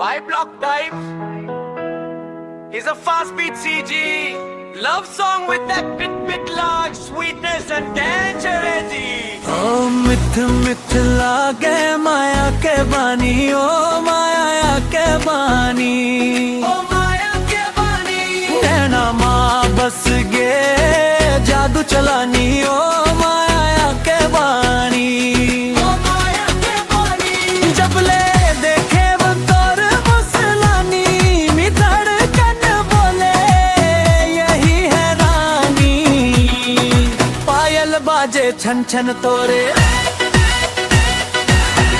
by Block Type. He's a fast beat CG love song with that bit large sweetness and danger edgy. ओ मिथ मिथ लागे माया के बानी, ओ माया के बानी, ओ माया के बानी, नैना माँ बस गे जादू चलानी, ओ माया के बानी, ओ माया के बानी। जब ले देखे वो तोर मुसलानी, मी धड़कन बोले यही है रानी, पायल बाजे छन छन तोरे,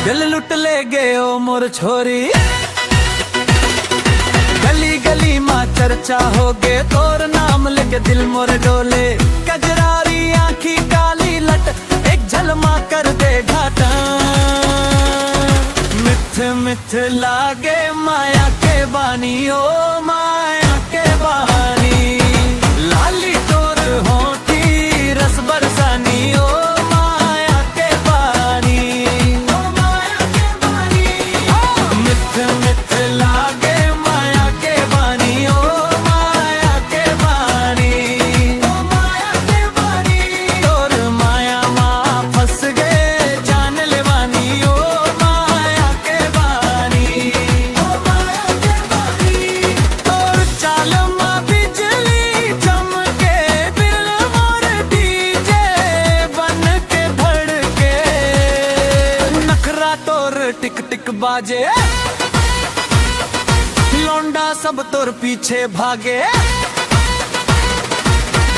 दिल लुट ले गए ओ मोर छोरी, गली गली माँ चर्चा हो गे तोर नाम लेके दिल मोर डोले, कजरारी आँखी काली लट एक झलमा कर दे घाटा, मिथ मिथ लागे माया के बानी, ओ माया के बानी, लाली तोर होठी रस बरसानी, ओ माया के बानी, ओ माया के बानी, मिथ मिथ लागे माया के बानी, ओ माया के बानी, ओ माया के बानी, तोर माया माँ फंस गए जान लेवानी, ओ माया के बानी, ओ माया के बानी। तोर चाल माँ बिजली चमके, दिल मोर डीजे बन के धड़के, नखरा तोर टिक टिक बाजे, लौंडा सब तोर पीछे भागे,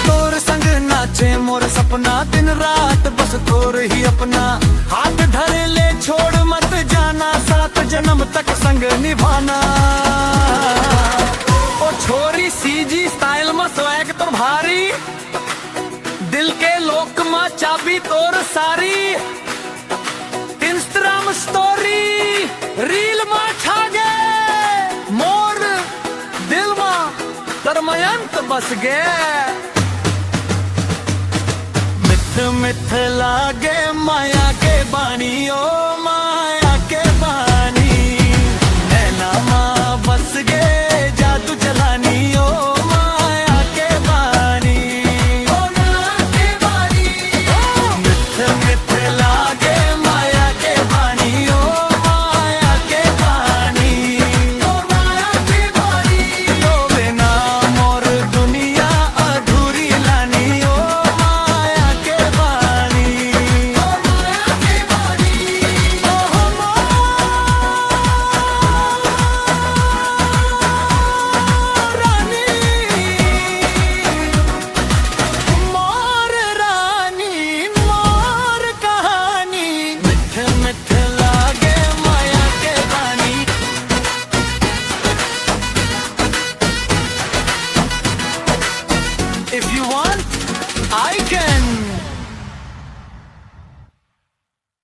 तोर संग नाचे मोर सपना, दिन रात बस तोर ही अपना, हाथ धरे ले छोड़ मत जाना, 7 जन्म तक संग निभाना, ओ छोरी सीजी स्टाइल में स्वैग तो भारी, दिल के लोक में चाबी तोर सारी, इंस्टाग्राम स्टोरी रील में छागे, मोर दिल में दरमयंत बस गे, मिथ मिथ लागे माया के बानी, ओ माया के बानी, नैना माँ बस गे जादू चलानी, ओ माया के बानी, ओ माया के बानी, मिथ मिथ लागे माया के बानी, ओ माया के बानी, ओ माया के बानी, तो बिना मोर दुनिया अधूरी लानी, ओ माया के बानी, ओ माया के बानी, ओ मोर रानी, मोर कहानी, मिठ मिठ लागे माया के बानी, if you want I can